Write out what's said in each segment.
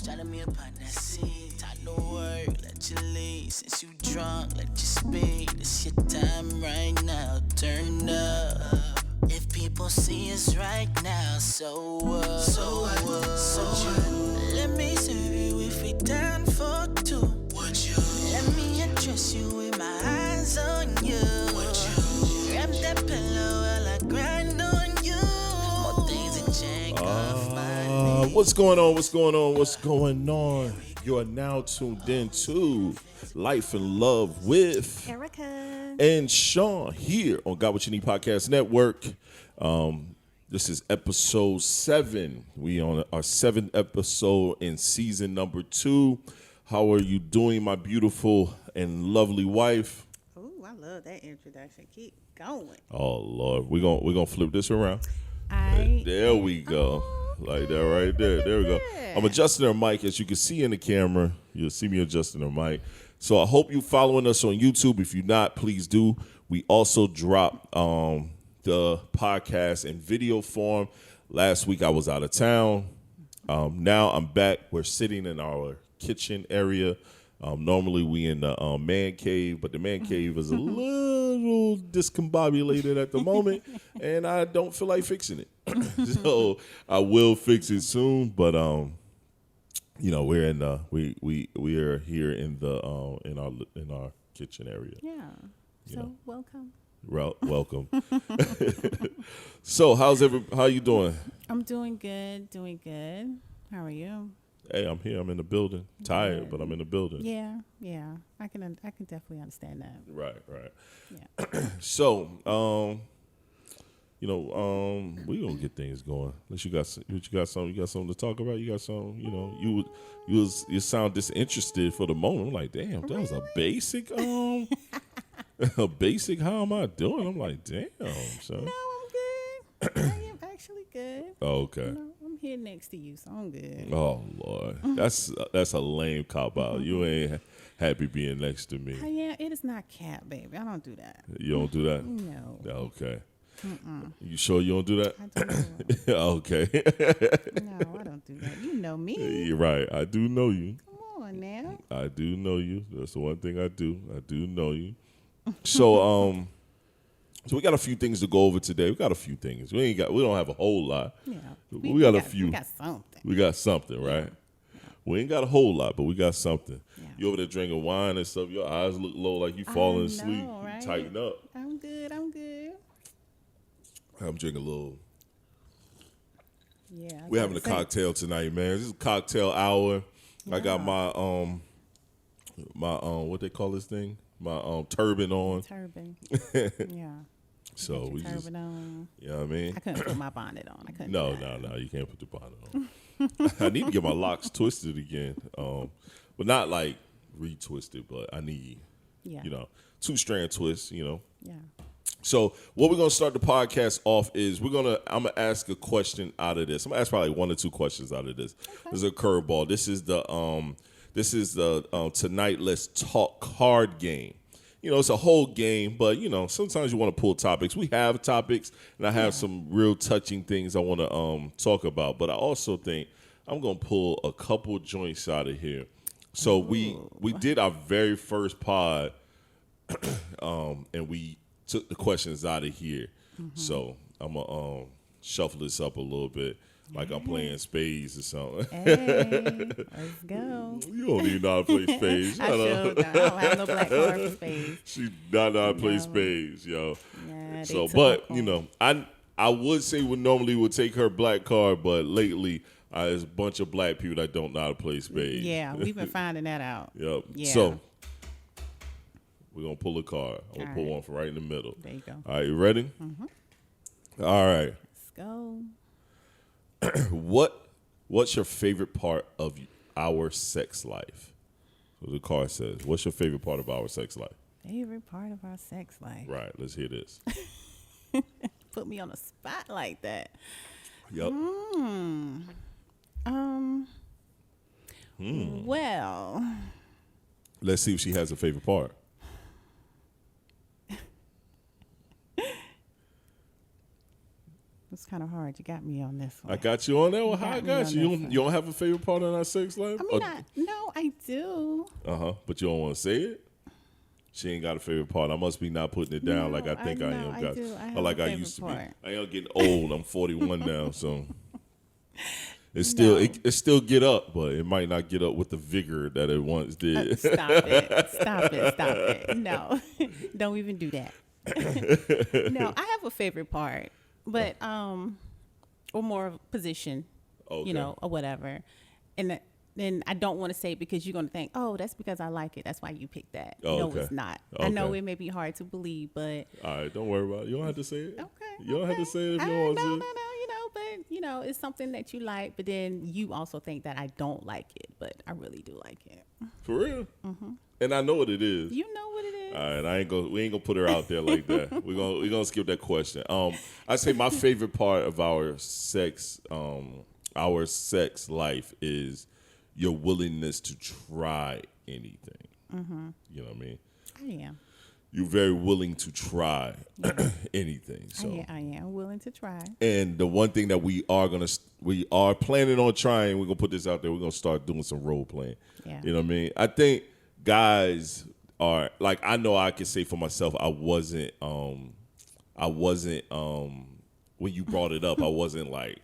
Started me upon that scene. Time to work, let you lead. Since you drunk, let you speak. It's your time right now, turn up. If people see us right now, so what? So what? Let me serve you if we down for two. Would you? Let me address you with my eyes on you. Would you? Grab that pillow while I grind on you. More things that jank off my knees. What's going on? What's going on? What's going on? You are now tuned in to Life and Love with Erica and Shon here on Got What You Need Podcast Network. This is episode 7. We on our 7th episode in season number 2. How are you doing, my beautiful and lovely wife? Oh, I love that introduction. Keep going. Oh Lord, we're gonna flip this around. There we go. Like that right there. There we go. I'm adjusting her mic, as you can see in the camera. You'll see me adjusting her mic. So I hope you're following us on YouTube. If you're not, please do. We also drop the podcast in video form. Last week I was out of town. Now I'm back. We're sitting in our kitchen area. Normally we in the man cave, but the man cave is a little discombobulated at the moment, and I don't feel like fixing it. So I will fix it soon, but you know, we're in we are here in the in our kitchen area. Yeah. So know. welcome. Welcome. So how you doing? I'm doing good. Doing good. How are you? Hey, I'm here. I'm in the building. Tired, but I'm in the building. Yeah. I can definitely understand that. Right. Yeah. So, we gonna get things going. Unless you got something to talk about. You got something. You know, you sound disinterested for the moment. I'm like, damn, that was a basic a basic. How am I doing? I'm like, damn. So. No, I'm good. I am actually good. Oh, okay. I'm here next to you, so I'm good. Oh Lord, that's a lame cop out. You ain't happy being next to me. Yeah, it is not cat, baby. I don't do that. You don't do that? No. Okay. You sure you don't do that? I do. Okay. No, I don't do that. You know me. You're right. I do know you. Come on now. I do know you. That's the one thing I do. I do know you. So we got a few things to go over today. We got a few things. We don't have a whole lot. Yeah. We got a few. We got something. We got something, right? Yeah. We ain't got a whole lot, but we got something. Yeah. You over there drinking wine and stuff. Your eyes look low, like you falling asleep. Right? You tighten up. I'm good. I'm drinking a little. Yeah. We're having a cocktail tonight, man. This is a cocktail hour. Yeah. I got my what they call this thing? My turban on. Turban. Yeah. So we just, on. You know what I mean? I couldn't put my bonnet on. I couldn't. No, you can't put the bonnet on. I need to get my locks twisted again, but not like retwisted. But I need, 2-strand twists. Yeah. So what we're gonna start the podcast off is I'm gonna ask a question out of this. I'm gonna ask probably 1 or 2 questions out of this. Okay. This is a curveball. This is the Tonight Let's Talk card game. It's a whole game, but, sometimes you want to pull topics. We have topics, and I have some real touching things I want to talk about. But I also think I'm going to pull a couple joints out of here. So we did our very first pod, and we took the questions out of here. Mm-hmm. So I'm going to shuffle this up a little bit. Like I'm playing spades or something. Hey, let's go. You don't even know how to play spades. I don't have no black card for spades. She not know how to play spades, yo. Yeah, so, but, I would say we normally would take her black card, but lately there's a bunch of black people that don't know how to play spades. Yeah, we've been finding that out. Yep. Yeah. So, we're going to pull a card. I'm going to pull one from right in the middle. There you go. All right, you ready? Mm-hmm. All right. Let's go. What's your favorite part of our sex life? So the card says, what's your favorite part of our sex life? Favorite part of our sex life? Right, let's hear this. Put me on a spot like that. Yep. Well. Let's see if she has a favorite part. kind of hard. You got me on this one. I got you on that one. How I got you? You don't have a favorite part in our sex life? I mean, no, I do. But you don't want to say it? She ain't got a favorite part. I must be not putting it down like I think I am. I do. I have like a I used to part. be. I am getting old. I'm 41 now, so it's still it still get up, but it might not get up with the vigor that it once did. Stop it. No, don't even do that. No, I have a favorite part, but or more of a position, Okay. you know, or whatever, and then I don't want to say it because you're going to think, oh, that's because I like it. That's why you picked that. Oh, no, okay. it's not. Okay. I know it may be hard to believe, but All right, don't worry about it. You don't have to say it. okay, You don't have to say it if you don't want to. No, you know, but you know, it's something that you like, but then you also think that I don't like it, but I really do like it. For real? Mm-hmm. And I know what it is. You know what it is. All right, we ain't gonna put her out there like that. We're gonna skip that question. I say my favorite part of our sex life is your willingness to try anything. Mm-hmm. You know what I mean? I am. You're very willing to try anything. So I am willing to try. And the one thing that we are planning on trying, we're gonna put this out there. We're gonna start doing some role playing. Yeah. You know what I mean? I think guys are like, I know I can say for myself, I wasn't when you brought it up, I wasn't like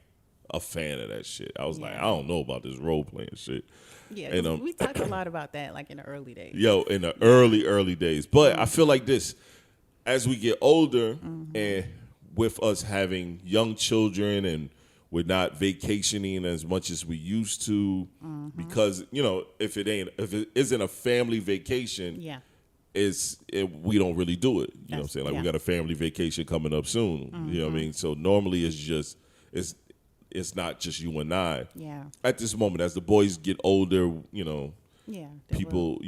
a fan of that shit. I was like, I don't know about this role playing shit. Yeah, and, we talked a lot about that, like in the early days. In the early days. But I feel like this, as we get older, and with us having young children, and we're not vacationing as much as we used to, because if it isn't a family vacation, we don't really do it. You know what I'm saying? Like we got a family vacation coming up soon. You know what I mean? So normally it's not just you and I. Yeah. At this moment, as the boys get older, people,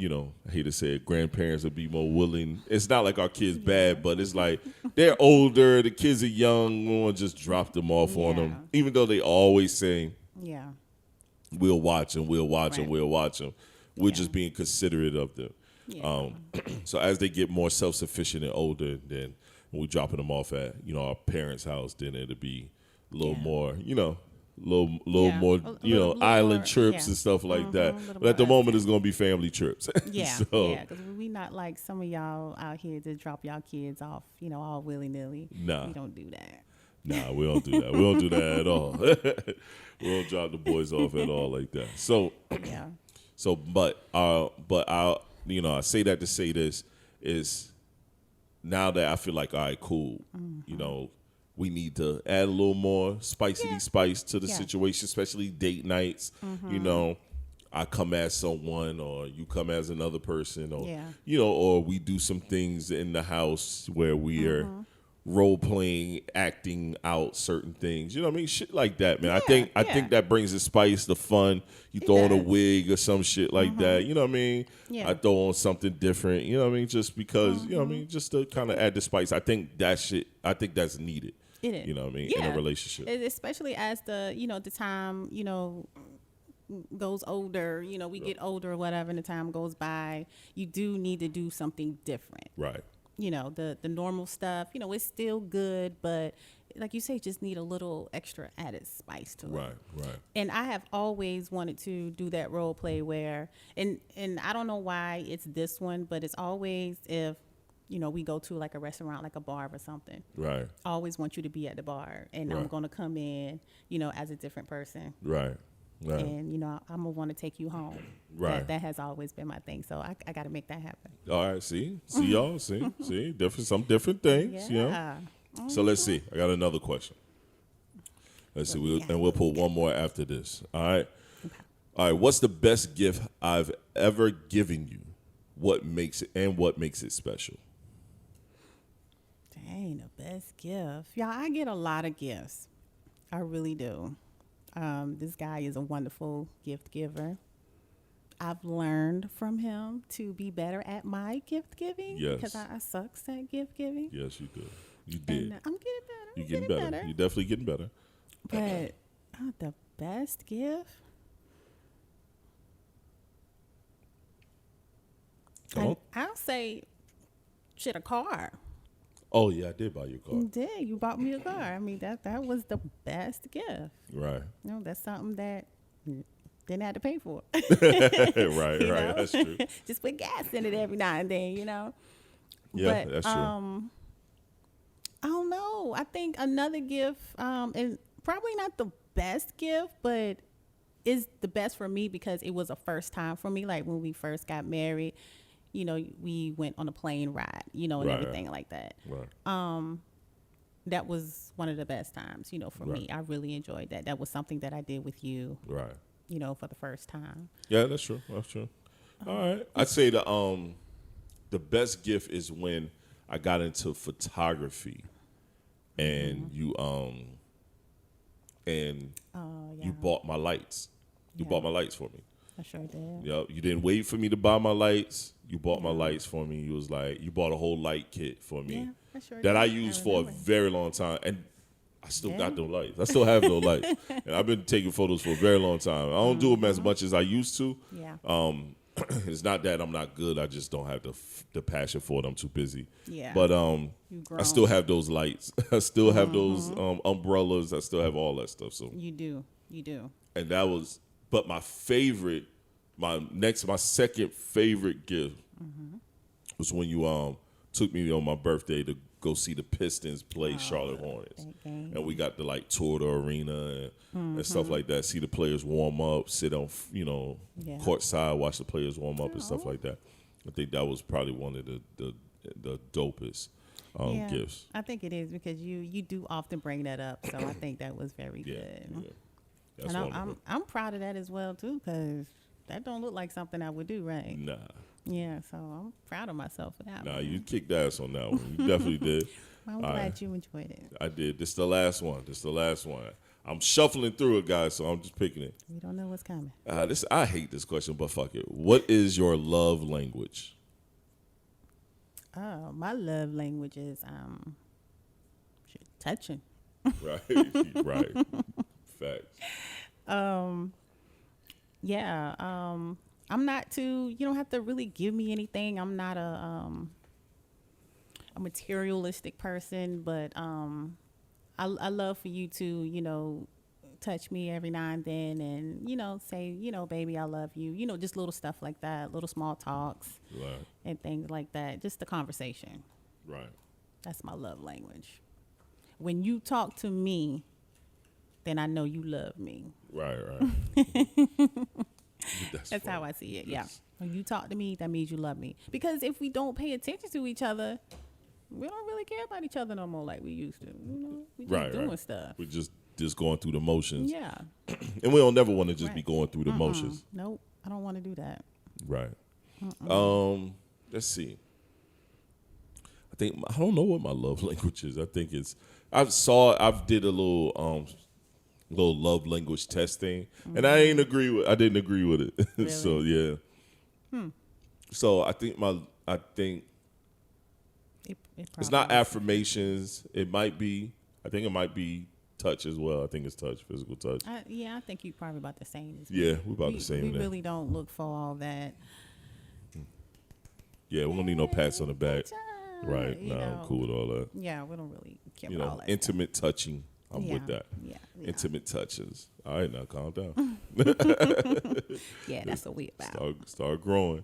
I hate to say it, grandparents will be more willing. It's not like our kids bad, but it's like they're older, the kids are young, we want to just drop them off on them. Even though they always say, we'll watch them, we'll watch them, we'll watch them. We're just being considerate of them. Yeah. So as they get more self-sufficient and older, then when we dropping them off at, our parents' house, then it'll be a little more, more, island trips and stuff like that. But at the moment, it's going to be family trips. Yeah, because we not like some of y'all out here to drop y'all kids off, all willy-nilly. Nah. We don't do that. Nah, we don't do that. We don't do that at all. We don't drop the boys off at all like that. So, but I say that to say this is now that I feel like, all right, cool, we need to add a little more spice to the situation, especially date nights. I come as someone, or you come as another person, or or we do some things in the house where we are role playing, acting out certain things. You know what I mean? Shit like that, man. I think that brings the spice, the fun. You throw on a wig or some shit like that. You know what I mean? Yeah. I throw on something different. You know what I mean? Just because, you know what I mean? Just to kind of add the spice. I think that's needed. It is. You know what I mean? In a relationship. Especially as the time, goes older, we get older or whatever, and the time goes by, you do need to do something different. Right. The normal stuff, it's still good, but like you say, just need a little extra added spice to it. Right. And I have always wanted to do that role play where, and I don't know why it's this one, but it's always if, we go to like a restaurant, like a bar or something. Right. I always want you to be at the bar, and I'm going to come in, as a different person. Right. And, I'm going to want to take you home. Right. That has always been my thing. So I got to make that happen. All right. See y'all. See, some different things, So let's see. I got another question. Let's see. We'll put one more after this. All right. Okay. All right. What's the best gift I've ever given you? What makes it special? Dang, the best gift. Yeah, I get a lot of gifts. I really do. This guy is a wonderful gift giver. I've learned from him to be better at my gift giving. Yes. Because I sucks at gift giving. Yes, you do. You did. And I'm getting better. You're getting better. You're definitely getting better. But the best gift? I'll say, a car. Oh yeah, I did buy you a car. You did. You bought me a car. I mean, that was the best gift. Right. You know, that's something that didn't have to pay for. right. know? That's true. Just put gas in it every now and then, you know. Yeah, but, that's true. I don't know. I think another gift, and probably not the best gift, but is the best for me because it was a first time for me. Like when we first got married, you know, we went on a plane ride, you know, and everything like that. Right. That was one of the best times, you know, for me. I really enjoyed that. That was something that I did with you, right? You know, for the first time. Yeah, that's true. That's true. All right, I'd say the best gift is when I got into photography, and you bought my lights. You bought my lights for me. I sure did. Yep. You didn't wait for me to buy my lights. You bought my lights for me. You was like, you bought a whole light kit for me. Yeah, I sure that did. I used for a very long time. And I still got those lights. I still have those lights. And I've been taking photos for a very long time. I don't do them as much as I used to. Yeah. It's not that I'm not good. I just don't have the passion for it. I'm too busy. Yeah. But I still have those lights. I still have those umbrellas. I still have all that stuff. So You do. and that was, but my favorite, my second favorite gift was when you took me on my birthday to go see the Pistons play Charlotte Hornets, and we got to like tour the arena and stuff like that. See the players warm up, sit on courtside, watch the players warm up and stuff like that. I think that was probably one of the dopest gifts. I think it is because you do often bring that up, so I think that was very good. Yeah. And I'm proud of that as well too, because that don't look like something I would do, right? Nah. Yeah, so I'm proud of myself for that. Nah, you kicked ass on that one. You definitely did. I'm glad you enjoyed it. I did. This is the last one. I'm shuffling through it, guys, so I'm just picking it. We don't know what's coming. I hate this question, but fuck it. What is your love language? Oh, my love language is touching. Right. Facts. I'm not too, you don't have to really give me anything. I'm not a materialistic person, but I love for you to, you know, touch me every now and then and, you know, say, you know, baby, I love you. You know, just little stuff like that, little small talks and things like that. Just the conversation. Right. That's my love language. When you talk to me, then I know you love me. Right. That's how I see it. Yeah. When you talk to me, that means you love me. Because if we don't pay attention to each other, we don't really care about each other no more like we used to. You know, we just doing stuff. We're just going through the motions. Yeah. And we don't never want to just be going through the motions. Nope. I don't want to do that. Right. Let's see. I don't know what my love language is. I think it's I've did a little love language testing, and I didn't agree with it. Really? So yeah. So I think it's not affirmations. It might be. I think it might be touch as well. I think it's touch, physical touch. I think you're probably about the same. Yeah, we're about the same. We really don't look for all that. Yeah, we don't need no pats on the back. Right. No, I'm cool with all that. Yeah, we don't really care about all that. Intimate touching. I'm with that. Yeah. Intimate touches. All right, now calm down. Yeah, that's what we about. Start growing.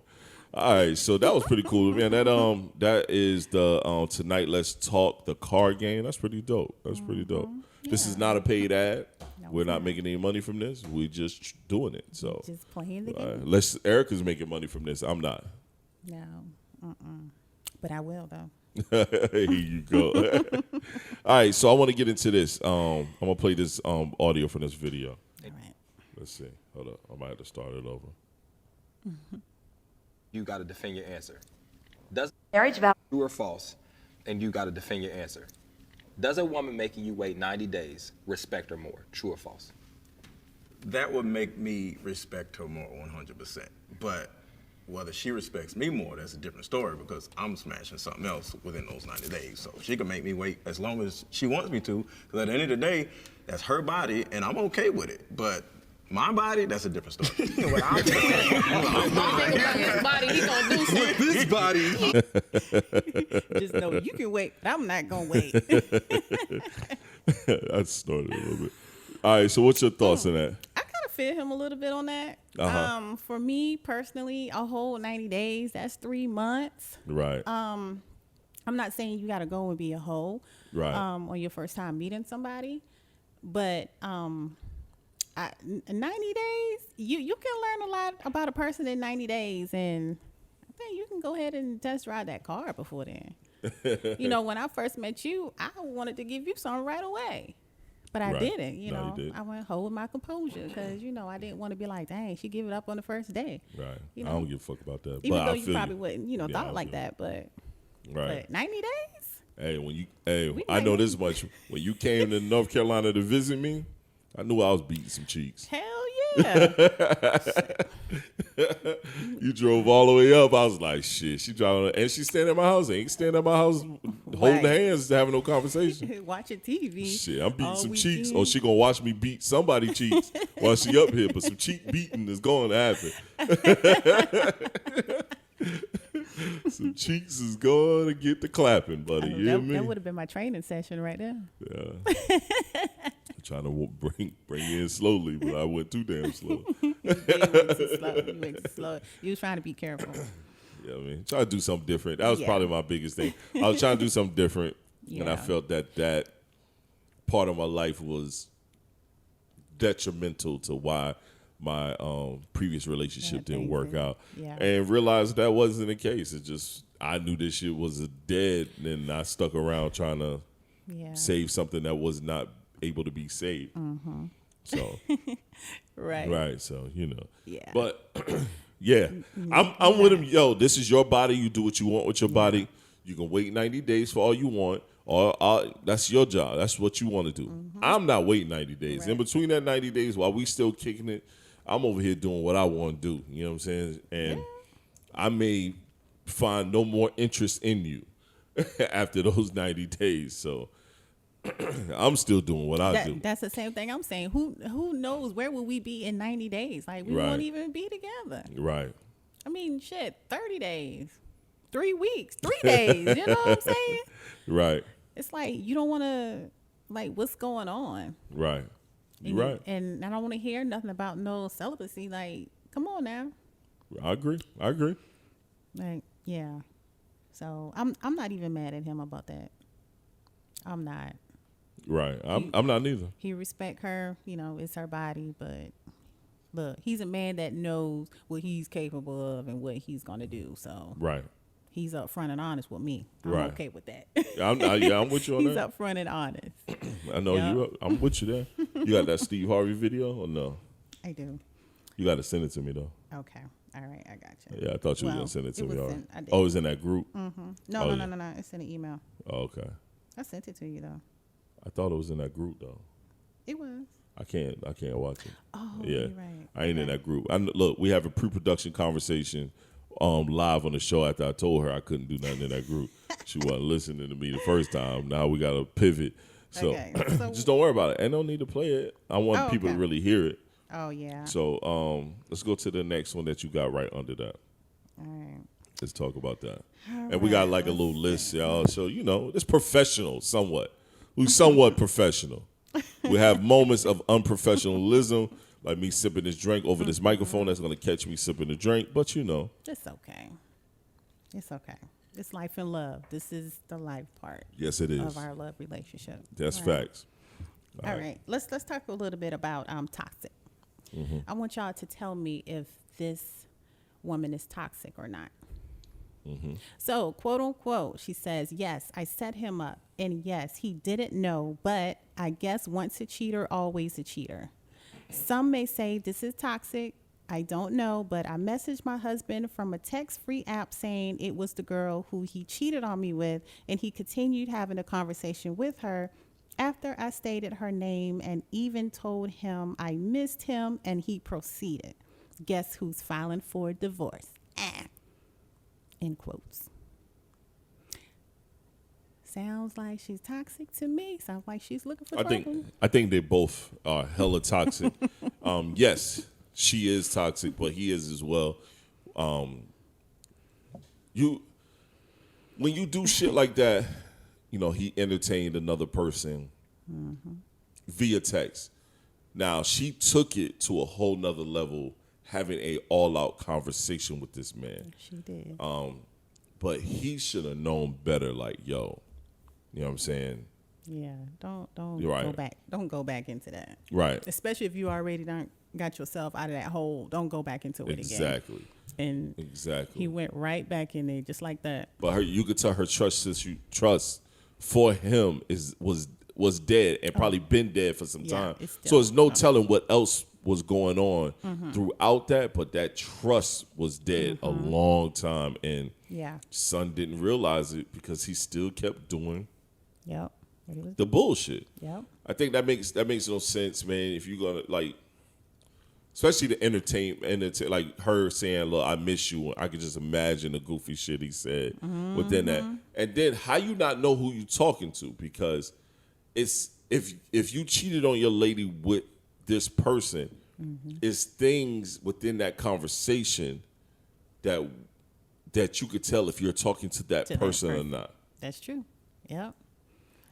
All right, so that was pretty cool, man. That is the Tonight Let's Talk, the card game. That's pretty dope. Yeah. This is not a paid ad. No, we're not making any money from this. We're just doing it. So just playing the game. Erica's making money from this. I'm not. No. But I will though. Here you go. All right, so I want to get into this. I'm gonna play this audio from this video. All right. Let's see. Hold up. I might have to start it over. You got to defend your answer. Does marriage vow true or false? And you got to defend your answer. Does a woman making you wait 90 days respect her more? True or false? That would make me respect her more 100%. But whether she respects me more, that's a different story because I'm smashing something else within those 90 days. So she can make me wait as long as she wants me to, because at the end of the day, that's her body, and I'm okay with it. But My body, that's a different story. What I'm his body, he gonna do something. this body. Just know you can wait, but I'm not gonna wait. I snorted a little bit. All right, so what's your thoughts on that? I kind of feel him a little bit on that. For me personally, a whole 90 days, that's 3 months. Right. I'm not saying you got to go and be a hoe on your first time meeting somebody, but 90 days, you can learn a lot about a person in 90 days, and I think you can go ahead and test drive that car before then. When I first met you, I wanted to give you something right away. But I didn't, you did. I went hold my composure because, I didn't want to be like, dang, she give it up on the first day. Right. I don't give a fuck about that. Even but though you probably wouldn't, thought like that, but 90 days? Hey, I know this much. When you came to North Carolina to visit me, I knew I was beating some cheeks. Hell yeah. You drove all the way up. I was like, shit, she driving, and she standing at my house. Ain't standing at my house holding hands, having no conversation. Watching TV. Shit, I'm beating some cheeks. Or she gonna watch me beat somebody cheeks while she up here. But some cheek beating is going to happen. Some cheeks is going to get the clapping, buddy. You hear me? That would have been my training session right there. Yeah. I'm trying to bring you in slowly, but I went too damn slow. You went too slow. You was trying to be careful. Yeah, I mean, trying to do something different. That was probably my biggest thing. I was trying to do something different, and I felt that part of my life was detrimental to why my previous relationship didn't work out. Yeah. And realized that wasn't the case. It just, I knew this shit was dead, and I stuck around trying to save something that was not able to be saved. Mm-hmm. So, right. So, yeah. But, yeah, I'm with him. Yo, this is your body. You do what you want with your body. You can wait 90 days for all you want. Or that's your job. That's what you want to do. Mm-hmm. I'm not waiting 90 days. Right. In between that 90 days, while we still kicking it, I'm over here doing what I want to do. You know what I'm saying? And I may find no more interest in you after those 90 days. So I'm still doing what I do. That's the same thing I'm saying. Who knows where will we be in 90 days? Like, we won't even be together. Right. I mean, shit, 30 days, 3 weeks, 3 days. You know what I'm saying? Right. It's like you don't want to, like, what's going on? Right. You're right. And I don't want to hear nothing about no celibacy. Like, come on now. I agree. Like, yeah. So I'm not even mad at him about that. I'm not. Right. I'm not neither. He respect her. It's her body. But look, he's a man that knows what he's capable of and what he's gonna do. So right. He's upfront and honest with me. I'm okay with that. I'm with you on he's that. He's upfront and honest. I know you. I'm with you there. You got that Steve Harvey video or no? I do. You got to send it to me though. Okay. All right. I got you. Yeah, I thought you were gonna send it to me. It was in that group. Mm-hmm. No. It's in an email. Oh, okay. I sent it to you though. I thought it was in that group though. It was. I can't watch it. Oh, yeah. You're right. I ain't in that group. Look, we have a pre-production conversation live on the show after I told her I couldn't do nothing in that group. She wasn't listening to me the first time. Now we got to pivot. So, just don't worry about it. Ain't no need to play it. I want people to really hear it. Oh, yeah. So let's go to the next one that you got right under that. All right. Let's talk about that. And we got like a little list, y'all. So, it's professional somewhat. We're somewhat professional. We have moments of unprofessionalism, like me sipping this drink over this microphone that's going to catch me sipping the drink. But, It's okay. It's okay. It's life and love. This is the life part. Yes, it is. Of our love relationship. That's facts. All right. Let's talk a little bit about toxic. Mm-hmm. I want y'all to tell me if this woman is toxic or not. Mm-hmm. So, quote unquote, she says, yes, I set him up. And yes, he didn't know, but I guess once a cheater, always a cheater. Some may say this is toxic. I don't know, but I messaged my husband from a text-free app saying it was the girl who he cheated on me with, and he continued having a conversation with her after I stated her name and even told him I missed him, and he proceeded. Guess who's filing for divorce? End quotes. Sounds like she's toxic to me. Sounds like she's looking for trouble. I think they both are hella toxic. Yes, she is toxic, but he is as well. When you do shit like that, you know, he entertained another person via text. Now, she took it to a whole nother level, having a all-out conversation with this man. She did. But he should have known better, like, yo, you know what I'm saying? Yeah, don't right. go back. Don't go back into that. Right. Especially if you already got yourself out of that hole. Don't go back into it again. Exactly. And he went right back in there just like that. But you could tell her trust for him was dead and probably been dead for some time. So there's no telling what else was going on throughout that, but that trust was dead a long time, and son didn't realize it because he still kept doing the bullshit. Yep. I think that makes no sense, man. If you're gonna like, especially the entertain like her saying, "Look, I miss you." I could just imagine the goofy shit he said within that, and then how you not know who you talking to, because it's if you cheated on your lady with this person, it's things within that conversation that you could tell if you're talking to that person or not. That's true. Yep.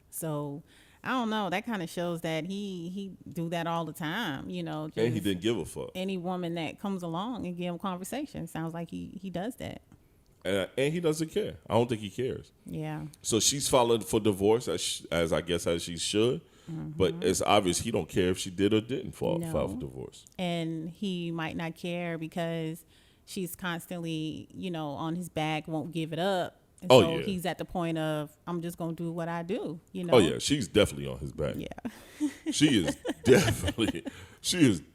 So I don't know. That kind of shows that he do that all the time, you know. And he didn't give a fuck. Any woman that comes along and give him conversation, sounds like he does that. And he doesn't care. I don't think he cares. Yeah. So she's filing for divorce as I guess as she should. But it's obvious he don't care if she did or didn't file for divorce. And he might not care because she's constantly, you know, on his back, won't give it up. And so he's at the point of, I'm just going to do what I do, you know? Oh, yeah. She's definitely on his back. Yeah. She is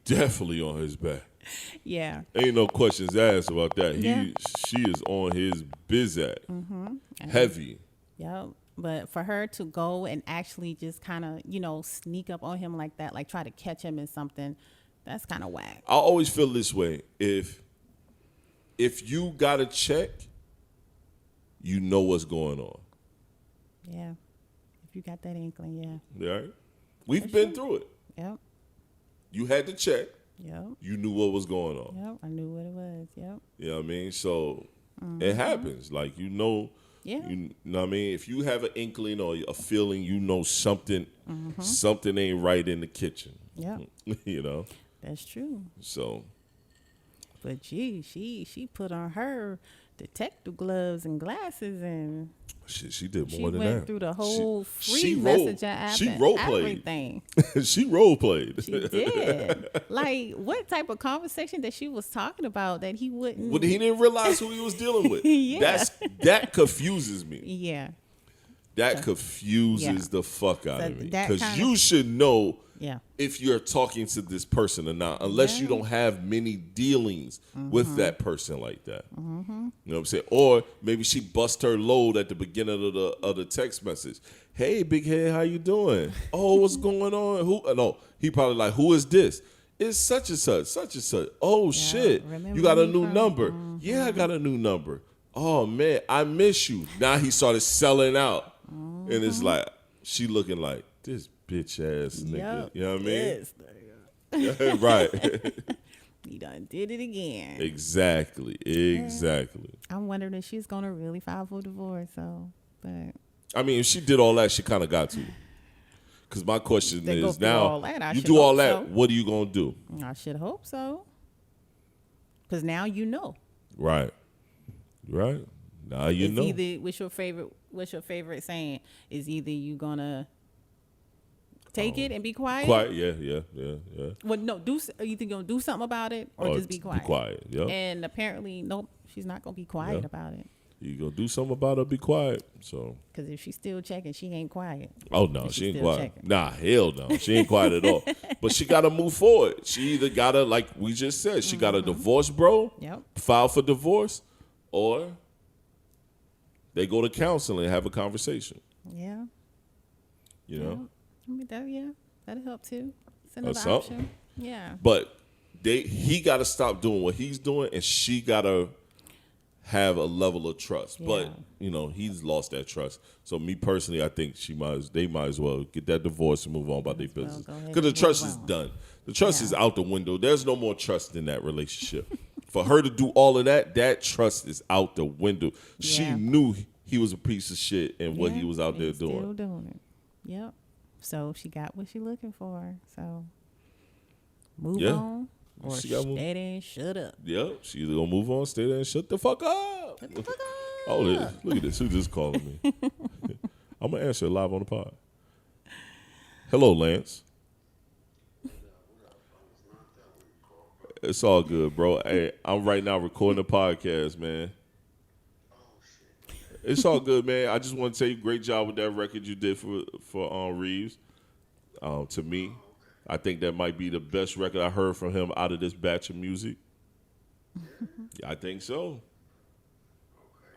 definitely on his back. Yeah. Ain't no questions asked about that. Yeah. She is on his bizat. Heavy. Yep. But for her to go and actually just kind of, you know, sneak up on him like that, like try to catch him in something, that's kind of whack. I always feel this way. If you got a check, you know what's going on. Yeah. If you got that inkling, yeah. Right? We've been through it. Yep. You had the check. Yep. You knew what was going on. Yep. I knew what it was. Yep. You know what I mean? So it happens. Like, you know. Yeah. You know what I mean? If you have an inkling or a feeling, you know something ain't right in the kitchen. Yeah. You know? That's true. So. But gee, she put on her detective gloves and glasses and she did more than that. She went through the whole free messenger app. She role played. Everything. She role played. She did. Like, what type of conversation that she was talking about that he wouldn't? Well, he didn't realize who he was dealing with. That confuses me. Yeah. That confuses the fuck out of me. Because you of, should know if you're talking to this person or not, unless you don't have many dealings with that person like that. You know what I'm saying? Or maybe she bust her load at the beginning of the text message. Hey, big head, how you doing? Oh, what's going on? Who? No, he probably like, who is this? It's such and such, such and such. Oh, shit. You got a new number. Yeah, I got a new number. Oh, man, I miss you. Now he started selling out. And it's like, she looking like, this bitch ass nigga. You know what I mean? Yes, right. He done did it again. Exactly. I'm wondering if she's going to really file for divorce. So, but I mean, if she did all that, she kind of got to. Because my question is now, you do all that, what are you going to do? I should hope so. Because now you know. Right. Now you know. Either, what's your favorite saying? Is either you going to take it and be quiet? Yeah. Well, no, either going to do something about it or just be quiet. Be quiet, yeah. And apparently, nope, she's not going to be quiet about it. You gonna do something about it, be quiet. So. Because if she's still checking, she ain't quiet. Oh, no, she ain't quiet. Checking. Nah, hell no. She ain't quiet at all. But she got to move forward. She either got to, like we just said, she got to divorce bro, file for divorce, or they go to counseling and have a conversation. Yeah. You know? I mean, that'll help too. It's another option. Yeah. But he got to stop doing what he's doing, and she got to have a level of trust. But, you know, he's lost that trust. So me personally, I think they might as well get that divorce and move on about their business. Because the trust is done. The trust is out the window. There's no more trust in that relationship. For her to do all of that, that trust is out the window. She knew he was a piece of shit and what he was out there doing. Still doing it. Yep. So she got what she looking for. So move on. Or stay there and shut up. Yep. She's either going to move on, stay there and shut the fuck up. Shut the fuck up. Oh, look at this. Who just calling me? I'm going to answer live on the pod. Hello, Lance. It's all good, bro. Hey, I'm right now recording a podcast, man. It's all good, man. I just want to tell you, great job with that record you did for Reeves. To me, I think that might be the best record I heard from him out of this batch of music. I think so.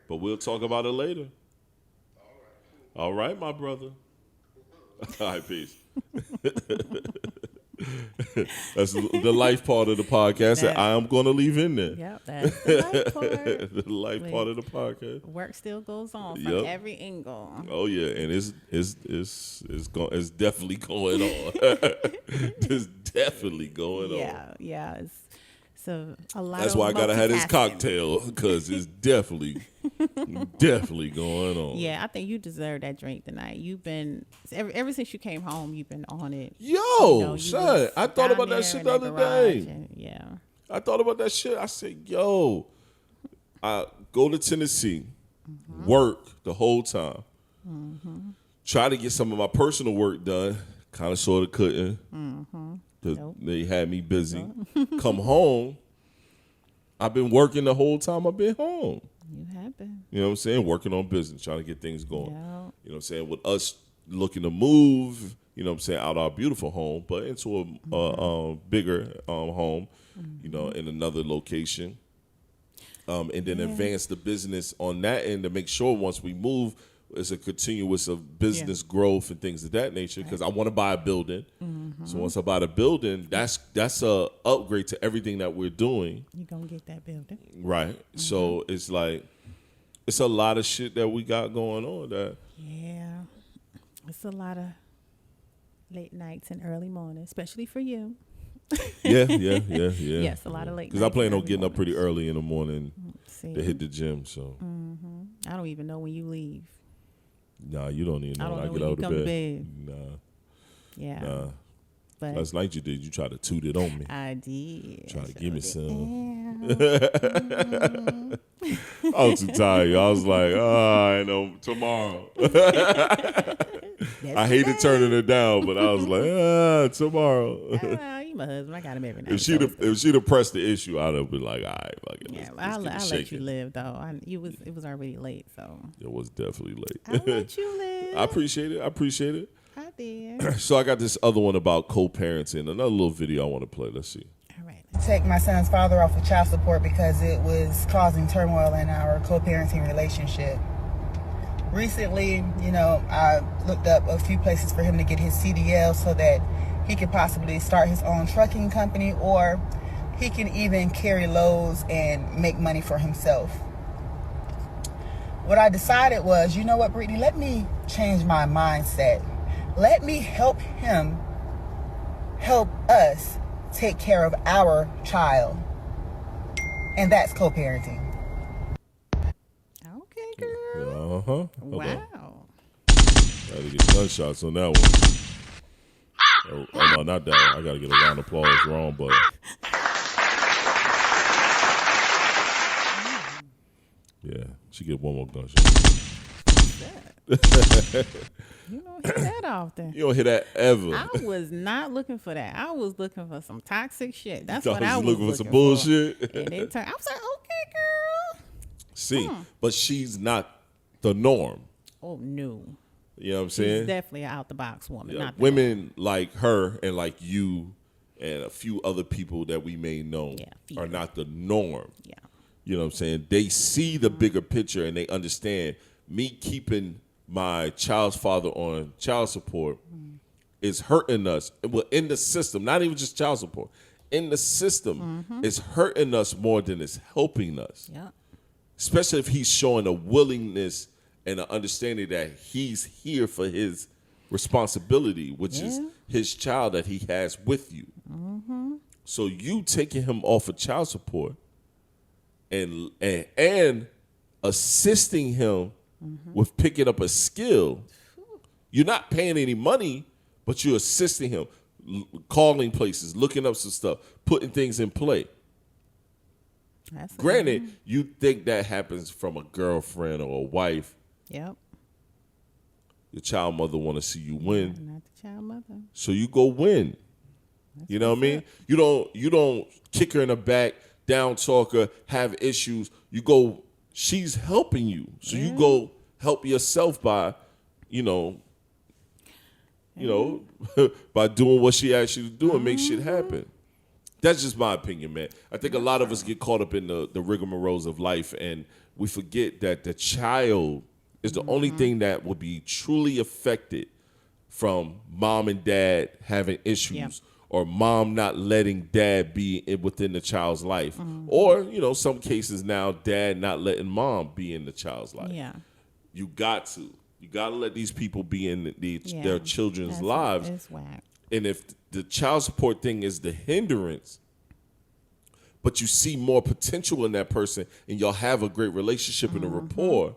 But we'll talk about it later. All right, my brother. All right, peace. That's the life part of the podcast that I am going to leave in there. Yep, that's the life part. The life part of the podcast. Work still goes on from every angle. Oh yeah, and it's definitely going on. It's definitely going on. Yeah. So a lot. That's why I gotta have this cocktail because it's definitely going on. Yeah, I think you deserve that drink tonight. You've been ever since you came home. You've been on it. Yo, son, I thought about that shit the other day. I thought about that shit. I said, yo, I go to Tennessee, work the whole time, try to get some of my personal work done. Kind of sort of couldn't. Because they had me busy. Come home, I've been working the whole time I've been home. You have been. You know what I'm saying? Working on business, trying to get things going. Yeah. You know what I'm saying? With us looking to move, you know what I'm saying, out our beautiful home, but into a bigger home, you know, in another location. And then advance the business on that end to make sure once we move, it's a continuous of business growth and things of that nature because I want to buy a building. So once I buy the building, that's a upgrade to everything that we're doing. You're going to get that building. Right. So it's like, it's a lot of shit that we got going on that. Yeah. It's a lot of late nights and early mornings, especially for you. Yeah. Yes, a lot of late nights. Because I plan on getting up pretty early in the morning to hit the gym. So I don't even know when you leave. Nah, you don't even know when I get out of bed. Nah. Yeah. Nah. But last night you did. You tried to toot it on me. I did. Try to give me some. I was too tired. I was like, I know tomorrow. I hated turning it down, but I was like, tomorrow. You my husband. I got him every night. If she'd have pressed the issue, I'd have been like, all right, fuck it. Yeah, I'll let you live though. It was already late, so it was definitely late. I'll let you live. I appreciate it. I did. So I got this other one about co-parenting. Another little video I want to play. Let's see. All right. Take my son's father off of child support because it was causing turmoil in our co-parenting relationship. Recently, I looked up a few places for him to get his CDL so that he could possibly start his own trucking company, or he can even carry loads and make money for himself. What I decided was, you know what, Brittany, let me change my mindset. Let me help us take care of our child. And that's co-parenting. Okay, girl. Wow. Gotta get gunshots on that one. Oh no, not that one. I gotta get a round of applause. Wrong button. Yeah, she get one more gunshot. You don't hear that often. You don't hear that ever. I was not looking for that. I was looking for some toxic shit. That's what I was looking for. Some bullshit. And I was like, okay, girl. See, but she's not the norm. Oh no. You know what I'm saying? She's definitely an out the box woman. Yeah, not women like her and like you and a few other people that we may know are not the norm. Yeah. You know what I'm saying? They see the bigger picture and they understand me keeping my child's father on child support is hurting us. Well, in the system, not even just child support. In the system, it's hurting us more than it's helping us. Yeah. especially if he's showing a willingness and an understanding that he's here for his responsibility, which is his child that he has with you. Mm-hmm. So you taking him off of child support and assisting him with picking up a skill. You're not paying any money, but you're assisting him, calling places, looking up some stuff, putting things in play. Granted, you think that happens from a girlfriend or a wife. Yep. Your child mother want to see you win. Not the child mother. So you go win. You know what I mean? You don't kick her in the back, down talk her, have issues. You go, she's helping you. So you go help yourself by, by doing what she asked you to do and make shit happen. That's just my opinion, man. I think a lot of us get caught up in the rigmaroles of life, and we forget that the child is the only thing that would be truly affected from mom and dad having issues or mom not letting dad be within the child's life. Or, some cases now, dad not letting mom be in the child's life. Yeah. You got to let these people be in their children's lives. It's whack. And if the child support thing is the hindrance, but you see more potential in that person and y'all have a great relationship and a rapport,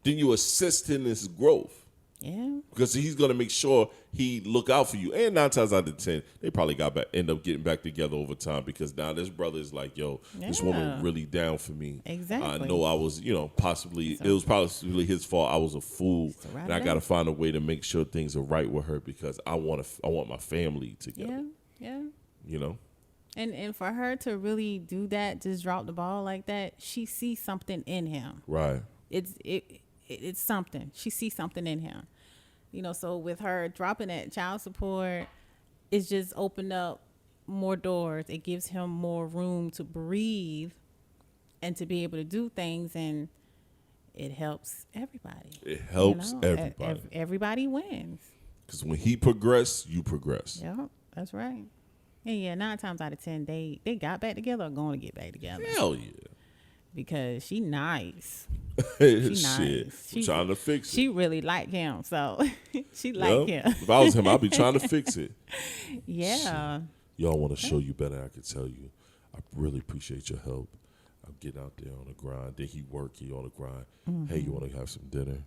then you assist in this growth. Yeah. Because he's going to make sure he look out for you. And 9 times out of 10, they probably end up getting back together over time because now this brother is like, yo, this woman really down for me. Exactly. I know I was, possibly, it was probably his fault. I was a fool. And I got to find a way to make sure things are right with her because I want my family together. Yeah. And for her to really do that, just drop the ball like that, she sees something in him. Right. It's something. She sees something in him. So with her dropping that child support, it's just opened up more doors. It gives him more room to breathe and to be able to do things, and it helps everybody. It helps everybody. Everybody wins. Because when he progress, you progress. Yep, that's right. And 9 times out of 10, they got back together or going to get back together. Hell yeah. Because she nice. Shit. Nice. I'm trying to fix it. She really like him, so she like him. If I was him, I'd be trying to fix it. Yeah. Shit. Y'all want to show you better, I can tell you. I really appreciate your help. I'm getting out there on the grind. Then he on the grind. Hey, you want to have some dinner?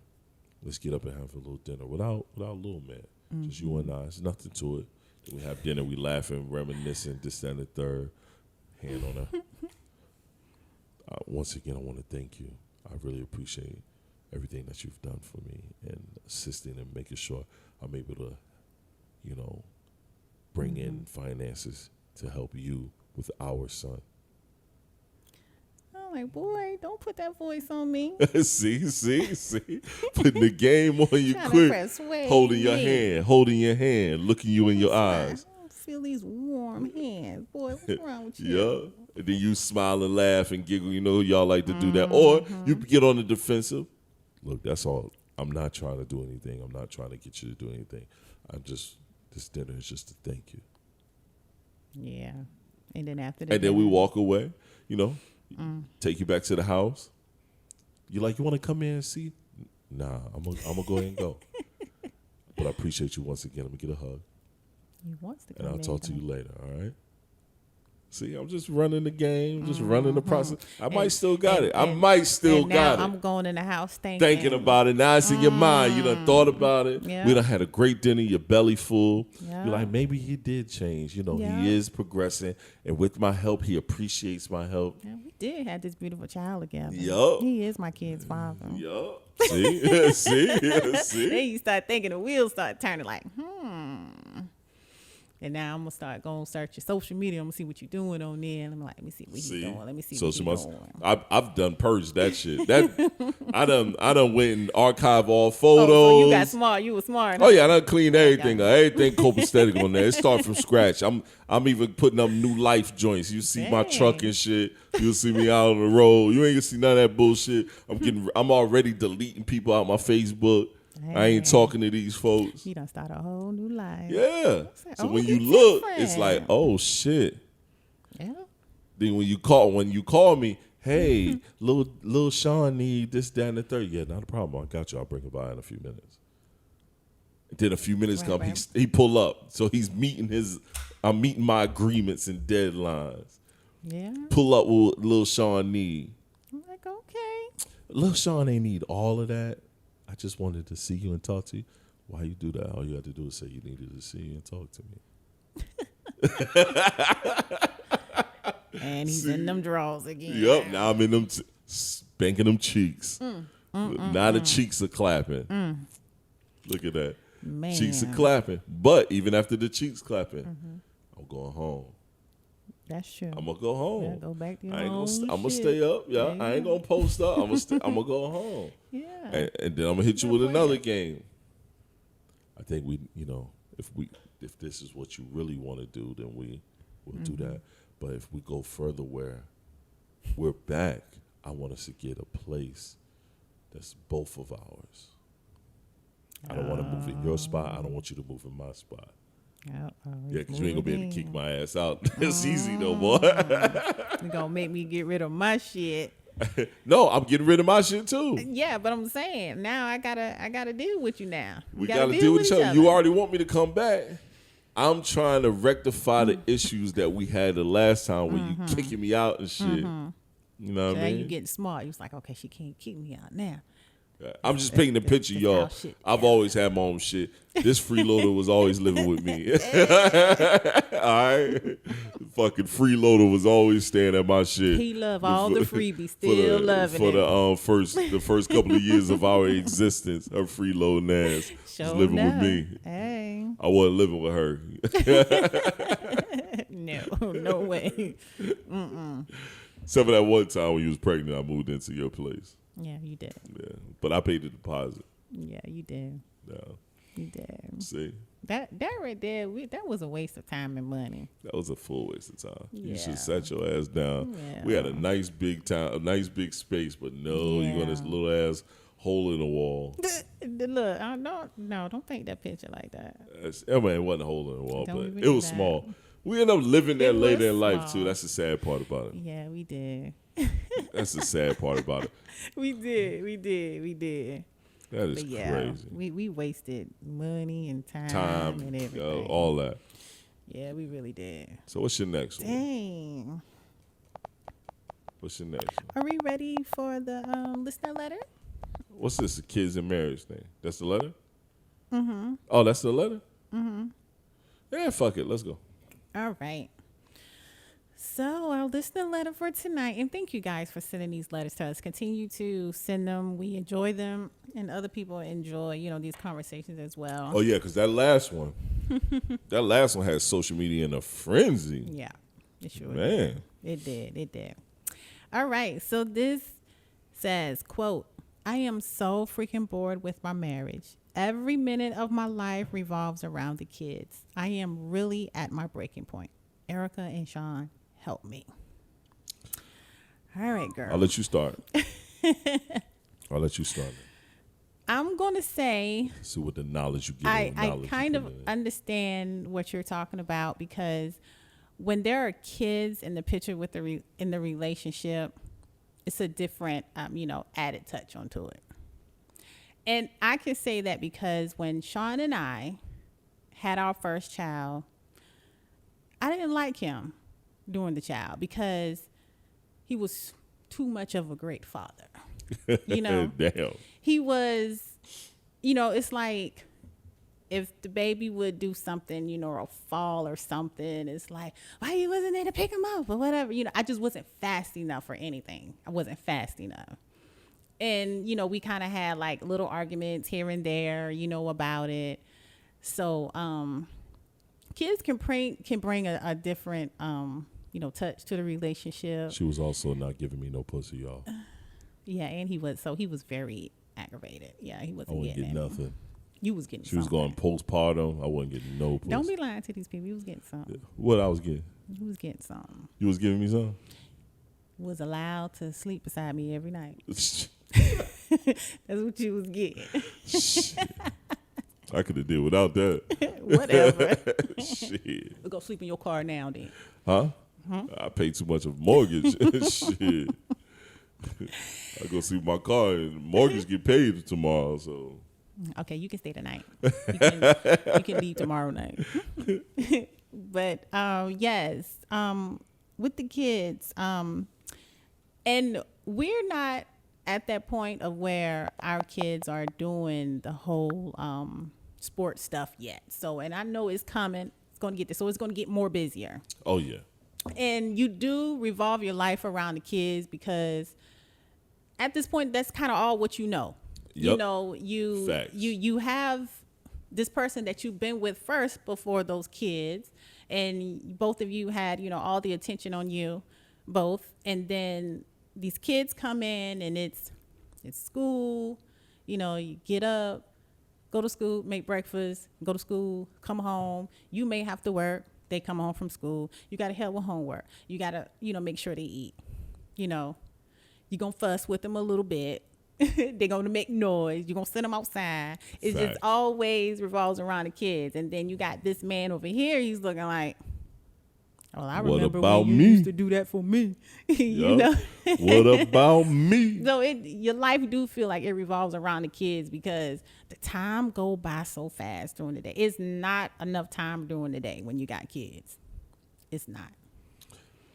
Let's get up and have a little dinner without little man. Just you and I. There's nothing to it. Then we have dinner. We laughing, reminiscing, this, that, and the third. Hand on her. Once again, I want to thank you. I really appreciate everything that you've done for me and assisting and making sure I'm able to, bring in finances to help you with our son. I'm like, boy, don't put that voice on me. see, putting the game on you quick, holding your hand, looking you in your eyes. I don't feel these warm hands, boy. What's wrong with you? Yeah. And then you smile and laugh and giggle. Y'all like to do that. Or you get on the defensive. Look, that's all. I'm not trying to do anything. I'm not trying to get you to do anything. This dinner is just to thank you. Yeah. And then after that. And then we walk away, take you back to the house. You want to come in and see? Nah, I'm going to go ahead and go. But I appreciate you once again. Let me get a hug. He wants to come and I'll talk to you later, all right? See, I'm just running the game, just running the process. I might still got it. I'm going in the house thinking about it. Now it's in your mind. You done thought about it. Yeah. We done had a great dinner, your belly full. Yeah. You're like, maybe he did change. He is progressing. And with my help, he appreciates my help. Yeah, we did have this beautiful child together. Yup. He is my kid's father. Yup. See? See? Then you start thinking, the wheels start turning like, And now I'm gonna search your social media. I'm gonna see what you're doing on there. And I'm like, let me see what he's doing. Let me see what he's doing. I've done purged that shit. I done went and archived all photos. So you got smart. You were smart. Oh yeah, I done cleaned everything. Everything copacetic on there. It started from scratch. I'm even putting up new life joints. You see my truck and shit. You'll see me out on the road. You ain't gonna see none of that bullshit. I'm already deleting people out my Facebook. I ain't talking to these folks. He done start a whole new life. Yeah. So when you look, it's like, oh shit. Yeah. Then when you call me, Hey, little Shon need this, that, and the third. Yeah, not a problem. I got you. I'll bring it by in a few minutes. Then a few minutes come, he pull up. So I'm meeting my agreements and deadlines. Yeah. Pull up with Lil Shon need. I'm like, okay. Lil Shon ain't need all of that. I just wanted to see you and talk to you. Why you do that? All you had to do is say you needed to see you and talk to me. And he's in them drawers again. Yep. Now I'm in them, spanking them cheeks. Now the cheeks are clapping. Look at that. Man. Cheeks are clapping. But even after the cheeks clapping, I'm going home. That's true. I'm gonna go home. Yeah, go back to your I'm own gonna shit. stay up. Yeah, I ain't gonna post up. I'm gonna go home. Yeah. And then I'm gonna hit you with another game. I think if this is what you really want to do, then we'll do that. But if we go further where we're back, I want us to get a place that's both of ours. I don't want to move in your spot. I don't want you to move in my spot. Yeah, because you ain't gonna be able to kick my ass out. It's easy no more. You're gonna make me get rid of my shit. No, I'm getting rid of my shit too. Yeah, but I'm saying now I gotta deal with you now. We gotta deal with each other. You already want me to come back. I'm trying to rectify the issues that we had the last time when you kicking me out and shit. You know what I mean? You getting smart. You was like, okay, she can't kick me out now. I'm just painting a picture, y'all. I've always had my own shit. This freeloader was always living with me. All right? Fucking freeloader was always staying at my shit. He loved all the freebies, still loving it. For the first couple of years of our existence, her freeloading ass was living with me. Hey. I wasn't living with her. No way. Except for that one time when you was pregnant, I moved into your place. Yeah, you did. Yeah, but I paid the deposit. Yeah, you did. Yeah. You did. See? That right there, that was a waste of time and money. That was a full waste of time. Yeah. You should sat your ass down. Yeah. We had a nice big town, a nice big space, but no, you got this little ass hole in the wall. Look, don't paint that picture like that. I mean, it wasn't a hole in the wall, Don't but it was small. We ended up living there later in life, small. too. That's the sad part about it. Yeah, we did. That's the sad part about it. We did. That is crazy. We wasted money and time and everything. All that. Yeah, we really did. So what's your next one? Dang. What's your next one? Are we ready for the listener letter? What's this? The kids in marriage thing. That's the letter? Mm-hmm. Oh, that's the letter? Mm-hmm. Yeah, fuck it. Let's go. All right. So our listener letter for tonight, and thank you guys for sending these letters to us. Continue to send them. We enjoy them, and other people enjoy, these conversations as well. Oh, yeah, because that last one had social media in a frenzy. Yeah, it sure Man. did. It did. All right, so this says, quote, I am so freaking bored with my marriage. Every minute of my life revolves around the kids. I am really at my breaking point. Erica and Shon, help me. All right, girl. I'll let you start. I'm going to say, see what the knowledge you get. I kind of understand what you're talking about, because when there are kids in the picture with in the relationship, it's a different, added touch onto it. And I can say that because when Shon and I had our first child, I didn't like him during the child because he was too much of a great father. Damn. He was, it's like if the baby would do something, or fall or something, it's like, why you wasn't there to pick him up or whatever. I just wasn't fast enough for anything. I wasn't fast enough. And, we kind of had like little arguments here and there, about it. So, kids can bring a different, touch to the relationship. She was also not giving me no pussy, y'all. Yeah, and he was very aggravated. Yeah, he wasn't getting getting nothing. You was getting She was going postpartum. I wasn't getting no pussy. Don't be lying to these people. You was getting something. Yeah. What I was getting? You was getting something. You was giving me something? Was allowed to sleep beside me every night. That's what you was getting. I could have did without that. Whatever. Shit. We'll go sleep in your car now then. Huh? I paid too much of mortgage. Shit. I go see my car and mortgage get paid tomorrow. So okay, you can stay tonight. You can leave tomorrow night. But yes, with the kids, and we're not at that point of where our kids are doing the whole sports stuff yet. So, and I know it's coming. It's going to get this. So it's going to get more busier. Oh yeah. And you do revolve your life around the kids because at this point, that's kind of all what you know. Yep. You know, you have this person that you've been with first before those kids, and both of you had, you know, all the attention on you both. And then these kids come in and it's school, you know, you get up, go to school, make breakfast, go to school, come home. You may have to work. They come home from school. You got to help with homework. You got to, you know, make sure they eat. You know, you're going to fuss with them a little bit. They're going to make noise. You're going to send them outside. It just always revolves around the kids. And then you got this man over here. He's looking like, well, I remember when you used to do that for me. You know? What about me? So your life do feel like it revolves around the kids because the time go by so fast during the day. It's not enough time during the day when you got kids. It's not.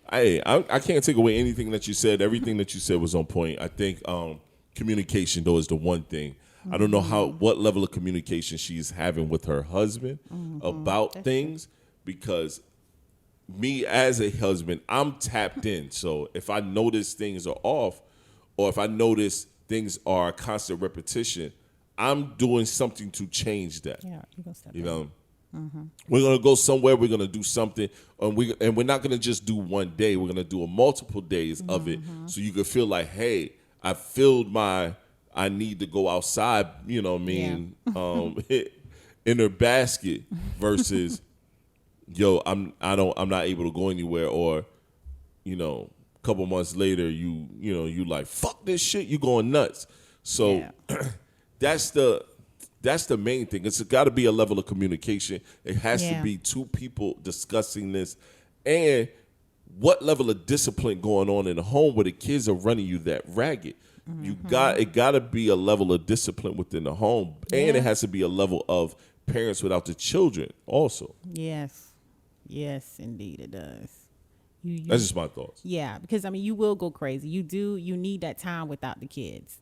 I can't take away anything that you said. Everything that you said was on point. I think communication, though, is the one thing. I don't know what level of communication she's having with her husband about things because me as a husband, I'm tapped in. So if I notice things are off or if I notice things are constant repetition, I'm doing something to change that. Yeah, you're gonna step you know, we're gonna go somewhere. We're gonna do something, and we're not gonna just do one day. We're gonna do a multiple days of it, so you can feel like, hey, I filled I need to go outside. You know what I mean? Yeah. In her basket versus. Yo, I'm not able to go anywhere, or, you know, a couple months later, you like, fuck this shit, you going nuts. So that's the main thing. It's got to be a level of communication. It has to be two people discussing this, and what level of discipline going on in the home where the kids are running you that ragged. It got to be a level of discipline within the home, and it has to be a level of parents without the children also. Yes, indeed it does. That's just my thoughts. Yeah, because I mean, you will go crazy. You need that time without the kids.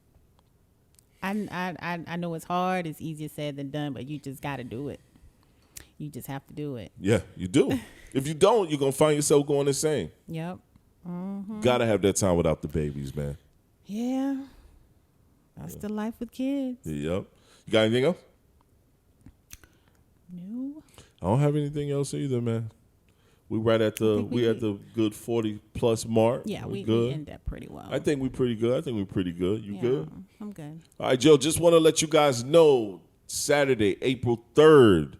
I know it's hard. It's easier said than done, but you just got to do it. You just have to do it. Yeah, you do. If you don't, you're gonna find yourself going insane. Yep. Gotta have that time without the babies, man. Yeah, that's the life with kids. Yep. You got anything else? No. I don't have anything else either, man. We right at the good 40 plus mark. Yeah, we end up pretty well. I think we're pretty good. You good? I'm good. All right, Joe, just want to let you guys know Saturday, April 3rd.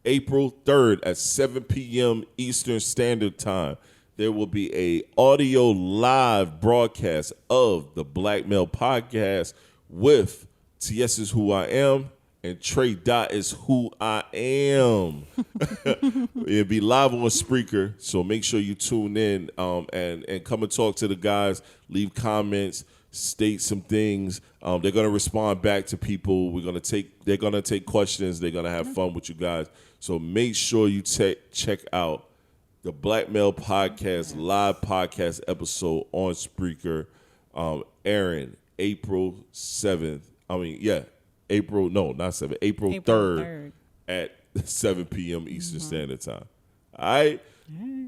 April 3rd at 7 p.m. Eastern Standard Time. There will be a audio live broadcast of the Black Male Podcast with T.S. is Who I Am and Trey Dot is Who I Am. It'll be live on Spreaker, so make sure you tune in and come and talk to the guys, leave comments, state some things. They're gonna respond back to people. They're gonna take questions. They're gonna have fun with you guys. So make sure you check out the Black Male Podcast live podcast episode on Spreaker, airing April 7th. April 3rd at 7 p.m. Eastern Standard Time. All right.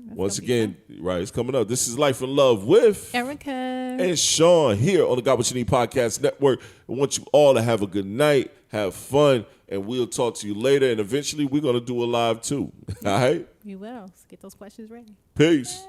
Once again, right, it's coming up. This is Life and Love with Erica and Shon here on the Got What You Need Podcast Network. I want you all to have a good night, have fun, and we'll talk to you later. And eventually, we're going to do a live too. All right? We will. Let's get those questions ready. Peace.